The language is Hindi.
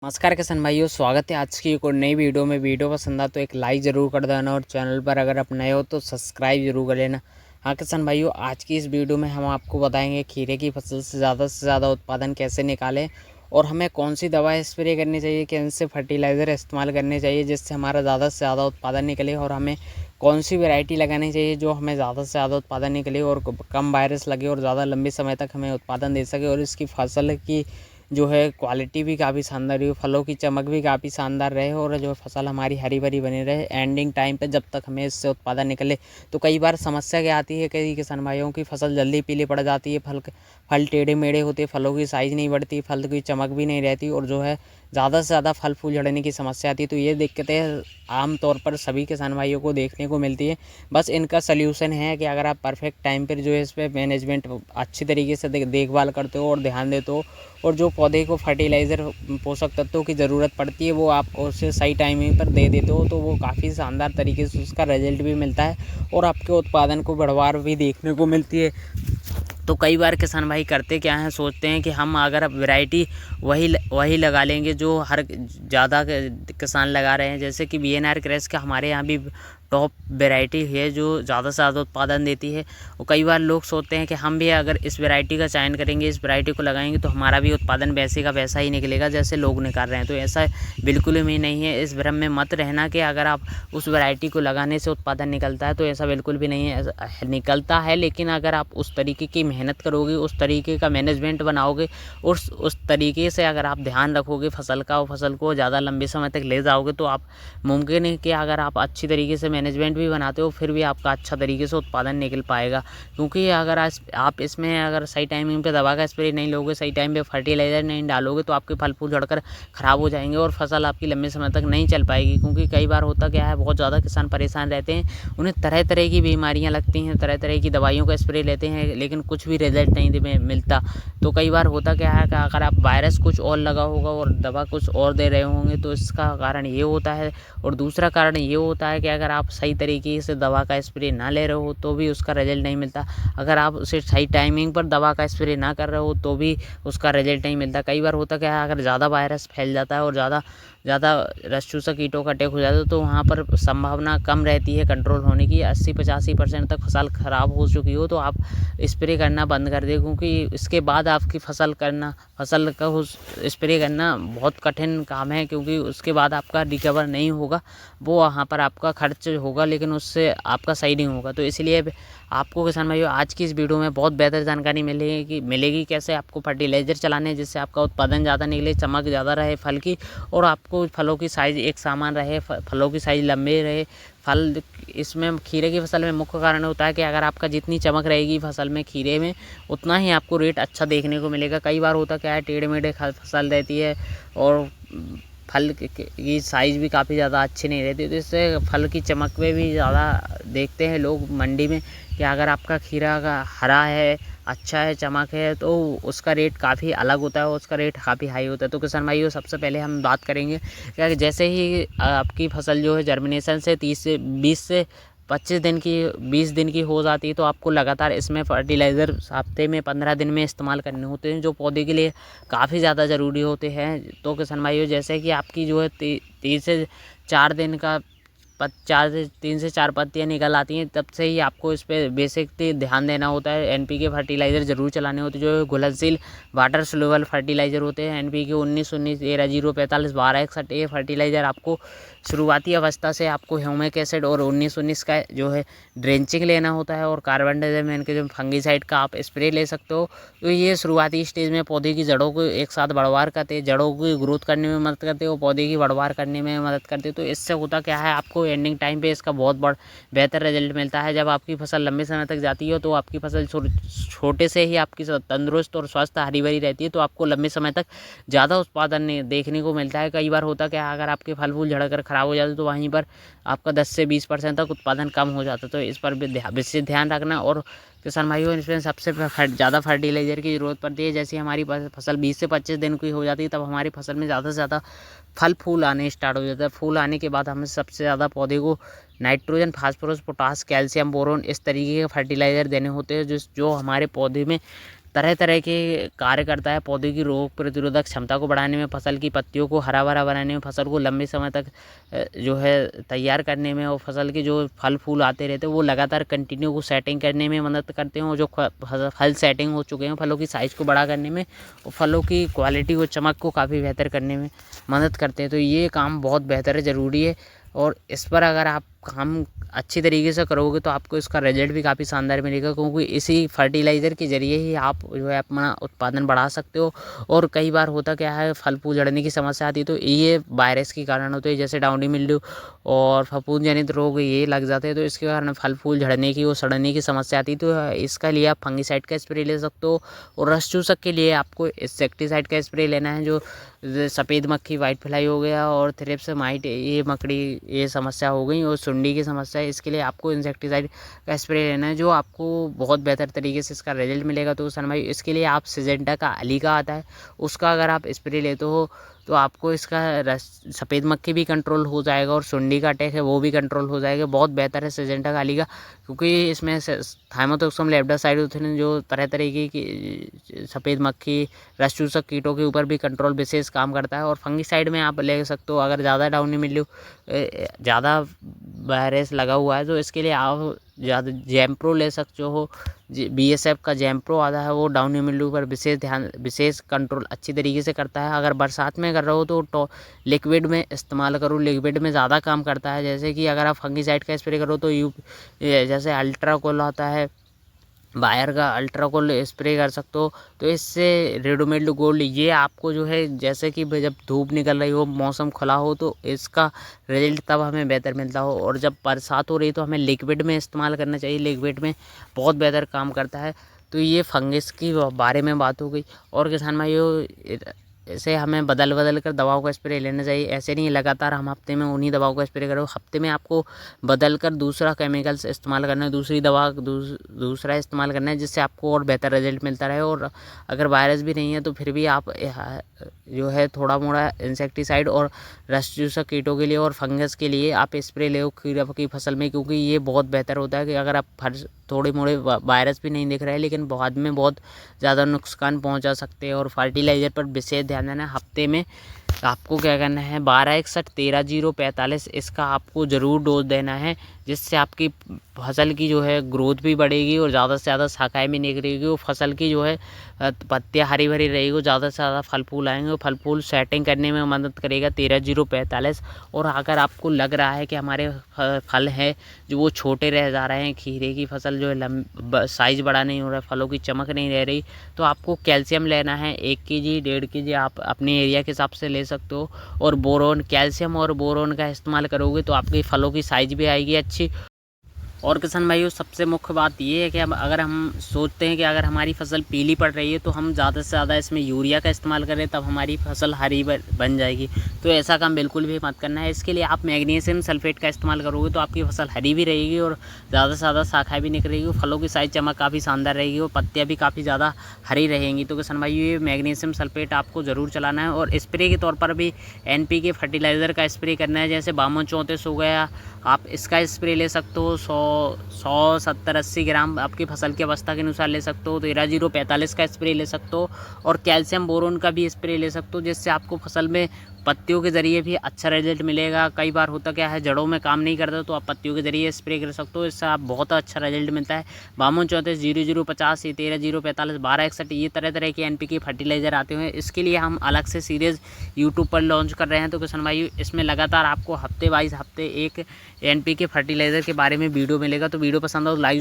नमस्कार किसान भाइयों, स्वागत है आज की एक और नई वीडियो में। वीडियो पसंद आए तो एक लाइक ज़रूर कर देना और चैनल पर अगर आप नए हो तो सब्सक्राइब जरूर कर लेना। हाँ किसान भाइयों, आज की इस वीडियो में हम आपको बताएंगे खीरे की फसल से ज़्यादा उत्पादन कैसे निकालें और हमें कौन सी दवा स्प्रे करनी चाहिए, कौन से फर्टिलाइज़र इस्तेमाल करने चाहिए जिससे हमारा ज़्यादा से ज़्यादा उत्पादन निकले, और हमें कौन सी वैरायटी लगानी चाहिए जो हमें ज़्यादा से ज़्यादा उत्पादन निकले और कम वायरस लगे और ज़्यादा लंबे समय तक हमें उत्पादन दे सके और इसकी फसल की जो है क्वालिटी भी काफ़ी शानदार रही, फलों की चमक भी काफ़ी शानदार रहे और जो फसल हमारी हरी भरी बनी रहे एंडिंग टाइम पे जब तक हमें इससे उत्पादन निकले। तो कई बार समस्या क्या आती है, कई किसान भाइयों की फसल जल्दी पीली पड़ जाती है, फल टेढ़े मेढ़े होते, फलों की साइज़ नहीं बढ़ती, फल की चमक भी नहीं रहती और जो है ज़्यादा से ज़्यादा फल फूल झड़ने की समस्या आती है। तो ये दिक्कतें आमतौर पर सभी किसान भाइयों को देखने को मिलती है। बस इनका सल्यूशन है कि अगर आप परफेक्ट टाइम पर जो है इस पर मैनेजमेंट अच्छी तरीके से देखभाल करते हो और ध्यान देते हो और जो पौधे को फर्टिलाइज़र पोषक तत्वों की ज़रूरत पड़ती है वो आप उसे सही टाइमिंग पर दे देते हो तो वो काफ़ी शानदार तरीके से उसका रिजल्ट भी मिलता है और आपके उत्पादन को बढ़वार भी देखने को मिलती है। तो कई बार किसान भाई करते क्या हैं, सोचते हैं कि हम अगर अब वैरायटी वही लगा लेंगे जो हर ज़्यादा किसान लगा रहे हैं, जैसे कि बीएनआर क्रैश का हमारे यहाँ भी टॉप वैरायटी है जो ज़्यादा से ज़्यादा उत्पादन देती है। और कई बार लोग सोचते हैं कि हम भी अगर इस वैरायटी का चयन करेंगे, इस वैरायटी को लगाएंगे तो हमारा भी उत्पादन वैसे का वैसा ही निकलेगा जैसे लोग निकाल रहे हैं। तो ऐसा बिल्कुल भी नहीं है। इस भ्रम में मत रहना कि अगर आप उस वैरायटी को लगाने से उत्पादन निकलता है, तो ऐसा बिल्कुल भी नहीं है। निकलता है, लेकिन अगर आप उस तरीके की मेहनत करोगे, उस तरीके का मैनेजमेंट बनाओगे और उस तरीके से अगर आप ध्यान रखोगे फसल का और फसल को ज़्यादा लंबे समय तक ले जाओगे तो आप मुमकिन है कि अगर आप अच्छी तरीके से मैनेजमेंट भी बनाते हो फिर भी आपका अच्छा तरीके से उत्पादन निकल पाएगा। क्योंकि अगर आप इसमें अगर सही टाइमिंग पे दवा का स्प्रे नहीं लोगे, सही टाइम पे फर्टिलाइज़र नहीं डालोगे तो आपके फल फूल झड़कर ख़राब हो जाएंगे और फसल आपकी लंबे समय तक नहीं चल पाएगी। क्योंकि कई बार होता क्या है, बहुत ज़्यादा किसान परेशान रहते हैं, उन्हें तरह तरह की बीमारियाँ लगती हैं, तरह तरह की दवाइयों का स्प्रे लेते हैं लेकिन कुछ भी रिजल्ट नहीं मिलता। तो कई बार होता क्या है कि अगर आप वायरस कुछ और लगा होगा और दवा कुछ और दे रहे होंगे तो इसका कारण ये होता है। और दूसरा कारण ये होता है कि अगर आप सही तरीके से दवा का स्प्रे ना ले रहे हो तो भी उसका रिजल्ट नहीं मिलता। अगर आप उसे सही टाइमिंग पर दवा का स्प्रे ना कर रहे हो तो भी उसका रिजल्ट नहीं मिलता। कई बार होता क्या है, अगर ज़्यादा वायरस फैल जाता है और ज़्यादा रस चूसक कीटों का अटैक हो जाता है तो वहाँ पर संभावना कम रहती है कंट्रोल होने की। 80-85% तक फसल ख़राब हो चुकी हो तो आप स्प्रे करना बंद कर दें, क्योंकि इसके बाद आपकी फसल का स्प्रे करना बहुत कठिन काम है, क्योंकि उसके बाद आपका रिकवर नहीं होगा। वो वहाँ पर आपका खर्च होगा लेकिन उससे आपका सही नहीं होगा। तो इसलिए आपको किसान भाइयों आज की इस वीडियो में बहुत बेहतर जानकारी मिलेगी कैसे आपको फर्टिलाइज़र चलाने जिससे आपका उत्पादन ज़्यादा निकले, चमक ज़्यादा रहे फल की और आपको फलों की साइज़ एक समान रहे, फलों की साइज़ लंबे रहे। फल इसमें खीरे की फसल में मुख्य कारण होता है कि अगर आपका जितनी चमक रहेगी फसल में खीरे में उतना ही आपको रेट अच्छा देखने को मिलेगा। कई बार होता क्या है, टेढ़े मेढ़े फसल रहती है और फल की साइज़ भी काफ़ी ज़्यादा अच्छी नहीं रहती, तो इससे फल की चमक में भी ज़्यादा देखते हैं लोग मंडी में कि अगर आपका खीरा का हरा है, अच्छा है, चमक है तो उसका रेट काफ़ी अलग होता है और उसका रेट काफ़ी हाई होता है। तो किसान भाइयों सबसे पहले हम बात करेंगे कि जैसे ही आपकी फसल जो है जर्मिनेशन से 20 से 20 दिन की हो जाती है तो आपको लगातार इसमें फर्टिलाइज़र हफ्ते में 15 दिन में इस्तेमाल करने होते हैं जो पौधे के लिए काफ़ी ज़्यादा ज़रूरी होते हैं। तो किसान भाइयों जैसे कि आपकी जो है 3 से 4 दिन का 3 से 4 पत्तियाँ निकल आती हैं तब से ही आपको इस पर बेसिकली ध्यान देना होता है। एनपीके फर्टिलाइज़र ज़रूर चलाने होते हैं जो घुलनशील वाटर सोल्यूबल फर्टिलाइज़र होते हैं। एनपीके 19-19 13-0-45 12-61 ये फर्टिलाइज़र आपको शुरुआती अवस्था से आपको ह्यूमिक एसिड और 19-19 का जो है ड्रेंचिंग लेना होता है और कार्बन डाइऑक्साइड के जो फंगीसाइड का आप स्प्रे ले सकते हो। तो ये शुरुआती स्टेज में पौधे की जड़ों को एक साथ बढ़वार करते हैं, जड़ों की ग्रोथ करने में मदद करते हैं और पौधे की बढ़वार करने में मदद करते हैं। तो इससे होता क्या है, आपको एंडिंग टाइम पे इसका बहुत बेहतर रिजल्ट मिलता है। जब आपकी फसल लंबे समय तक जाती है तो आपकी फसल छोटे से ही आपकी तंदुरुस्त और स्वस्थ हरी भरी रहती है तो आपको लंबे समय तक ज़्यादा उत्पादन देखने को मिलता है। कई बार होता क्या है, अगर आपके फल फूल झड़कर ख़राब हो जाते तो वहीं पर आपका 10 से 20% तक उत्पादन कम हो जाता। तो इस पर भी विशेष ध्यान रखना। और किसान भाइयों इसमें सबसे ज़्यादा फर्टिलाइज़र की ज़रूरत पड़ती है। जैसे हमारी फसल 20 से 25 दिन की हो जाती है तब हमारी फसल में ज़्यादा से ज़्यादा फल फूल आने स्टार्ट हो जाता है। फूल आने के बाद हमें सबसे ज़्यादा पौधे को nitrogen, phosphorus, potash, calcium, boron इस तरीके के फर्टिलाइज़र देने होते हैं जो हमारे पौधे में तरह तरह के कार्य करता है। पौधे की रोग प्रतिरोधक क्षमता को बढ़ाने में, फसल की पत्तियों को हरा भरा बनाने में, फसल को लंबे समय तक जो है तैयार करने में, और फसल के जो फल फूल आते रहते हैं वो लगातार कंटिन्यू को सेटिंग करने में मदद करते हैं। और जो फल सेटिंग हो चुके हैं फलों की साइज़ को बड़ा करने में और फलों की क्वालिटी को, चमक को काफ़ी बेहतर करने में मदद करते हैं। तो ये काम बहुत बेहतर है, ज़रूरी है, और इस पर अगर आप काम अच्छी तरीके से करोगे तो आपको इसका रिजल्ट भी काफ़ी शानदार मिलेगा, क्योंकि इसी फर्टिलाइज़र के ज़रिए ही आप जो है अपना उत्पादन बढ़ा सकते हो। और कई बार होता क्या है, फल फूल झड़ने की समस्या आती है तो ये वायरस के कारण होते हैं, जैसे डाउनी मिल्ड्यू और फफूंद जनित रोग ये लग जाते हैं, तो इसके कारण फल फूल झड़ने की और सड़ने की समस्या आती है। तो इसका लिए आप फंगीसाइड का स्प्रे ले सकते हो। और रस चूसक के लिए आपको इंसेक्टिसाइड का स्प्रे लेना है, जो सफ़ेद मक्खी, वाइट फ्लाई हो गया, और थ्रिप्स माइट, ये मकड़ी, ये समस्या हो गई, और सुंडी की समस्या है। इसके लिए आपको इंसेक्टिसाइड का स्प्रे लेना है, जो आपको बहुत बेहतर तरीके से इसका रिजल्ट मिलेगा। तो सन भाई, इसके लिए आप सिजेंटा का अली का आता है, उसका अगर आप स्प्रे लेते हो तो आपको इसका सफ़ेद मक्खी भी कंट्रोल हो जाएगा, और सुंडी का अटैक है वो भी कंट्रोल हो जाएगा। बहुत बेहतर है सिजेंटा का अली का, क्योंकि इसमें थाइमोथोक्सम लेप्टासाइडोथिन जो तरह तरीके की सफ़ेद मक्खी, रस चूसक कीटों के ऊपर भी कंट्रोल विशेष काम करता है। और फंगीसाइड में आप ले सकते हो, अगर ज़्यादा डाउनी मिल्ड्यू, ज़्यादा वायरस लगा हुआ है, तो इसके लिए आप ज़्यादा जैम्प्रो ले सकते हो। BSF का जैम्प्रो आता है, वो डाउनी मिल्ड्यू पर विशेष कंट्रोल अच्छी तरीके से करता है। अगर बरसात में कर रहे हो तो लिक्विड में इस्तेमाल करो, लिक्विड में ज़्यादा काम करता है। जैसे कि अगर आप फंगीसाइड का स्प्रे करो तो जैसे अल्ट्राकोल आता है, बायर का अल्ट्राकोल स्प्रे कर सकते हो। तो इससे रेडोमिल गोल्ड, ये आपको जो है, जैसे कि जब धूप निकल रही हो, मौसम खुला हो, तो इसका रिजल्ट तब हमें बेहतर मिलता हो। और जब बरसात हो रही तो हमें लिक्विड में इस्तेमाल करना चाहिए, लिक्विड में बहुत बेहतर काम करता है। तो ये फंगस की बारे में बात हो गई। और किसान भाइयों, ऐसे हमें बदल कर दवाओं का स्प्रे लेना चाहिए। ऐसे नहीं लगातार हम हफ्ते में उन्हीं दवाओं का स्प्रे करो, हफ्ते में आपको बदल कर दूसरा केमिकल्स इस्तेमाल करना है, दूसरी दवा दूसरा इस्तेमाल करना है, जिससे आपको और बेहतर रिजल्ट मिलता रहे। और अगर वायरस भी नहीं है तो फिर भी आप जो है थोड़ा मोड़ा इंसेक्टिसाइड और रस चूसक कीटों के लिए और फंगस के लिए आप स्प्रे ले खीरा की फसल में, क्योंकि ये बहुत बेहतर होता है। कि अगर आप थोड़े मोड़े वायरस भी नहीं दिख रहा है, लेकिन बाद में बहुत ज़्यादा नुकसान पहुंचा सकते हैं। और फर्टिलाइज़र पर विशेष ध्यान देना है। हफ्ते में आपको क्या करना है, 1261-13-0-45 इसका आपको ज़रूर डोज देना है, जिससे आपकी फसल की जो है ग्रोथ भी बढ़ेगी और ज़्यादा से ज़्यादा शाखाएँ भी निकलेगी, और फसल की जो है पत्तियाँ हरी भरी रहेगी, ज़्यादा से ज़्यादा फल फूल आएंगे, और फल फूल सेटिंग करने में मदद करेगा 13-0-45। और अगर आपको लग रहा है कि हमारे फल हैं जो वो छोटे रह जा रहे हैं, खीरे की फसल जो है साइज़ बड़ा नहीं हो रहा है, फलों की चमक नहीं रह रही, तो आपको कैल्शियम लेना है। 1 kg 1.5 kg आप अपने एरिया के हिसाब से ले सकते हो। और बोरोन, कैल्शियम और बोरोन का इस्तेमाल करोगे तो आपकी फलों की साइज़ भी आएगी अच्छी। और किसान भाइयों, सबसे मुख्य बात ये है कि अगर हम सोचते हैं कि अगर हमारी फसल पीली पड़ रही है तो हम ज़्यादा से ज़्यादा इसमें यूरिया का इस्तेमाल करें, तब हमारी फसल हरी बन जाएगी। तो ऐसा काम बिल्कुल भी मत करना है। इसके लिए आप मैग्नीशियम सल्फेट का इस्तेमाल करोगे तो आपकी फसल हरी भी रहेगी, और ज़्यादा से ज़्यादा शाखाएँ भी निकलेगी, फलों की साइज चमक काफ़ी शानदार रहेगी, और पत्तियाँ भी काफ़ी ज़्यादा हरी रहेंगी। तो किसान भाइयों, ये मैग्नीशियम सल्फेट आपको ज़रूर चलाना है। और स्प्रे के तौर पर भी NPK फर्टिलाइज़र का स्प्रे करना है, जैसे 52-34 हो गया, आप इसका स्प्रे ले सकते हो। 100, 70, 80 ग्राम आपकी फसल की अवस्था के अनुसार ले सकते हो। 13-0-45 का स्प्रे ले सकते हो, और कैल्शियम बोरोन का भी स्प्रे ले सकते हो, जिससे आपको फसल में पत्तियों के ज़रिए भी अच्छा रिजल्ट मिलेगा। कई बार होता क्या है, जड़ों में काम नहीं करता, तो आप पत्तियों के ज़रिए स्प्रे कर सकते हो, इससे आप बहुत अच्छा रिजल्ट मिलता है। 52-34, 00-50, 13-0-45, 12-61, ये तरह तरह के NPK फर्टिलाइज़र आते हैं। इसके लिए हम अलग से सीरीज़ यूट्यूब पर लॉन्च कर रहे हैं। तो किसान भाई, इसमें लगातार आपको हफ्ते वाइज एक NPK फर्टिलाइज़र के बारे में वीडियो मिलेगा। तो वीडियो पसंद हो तो लाइक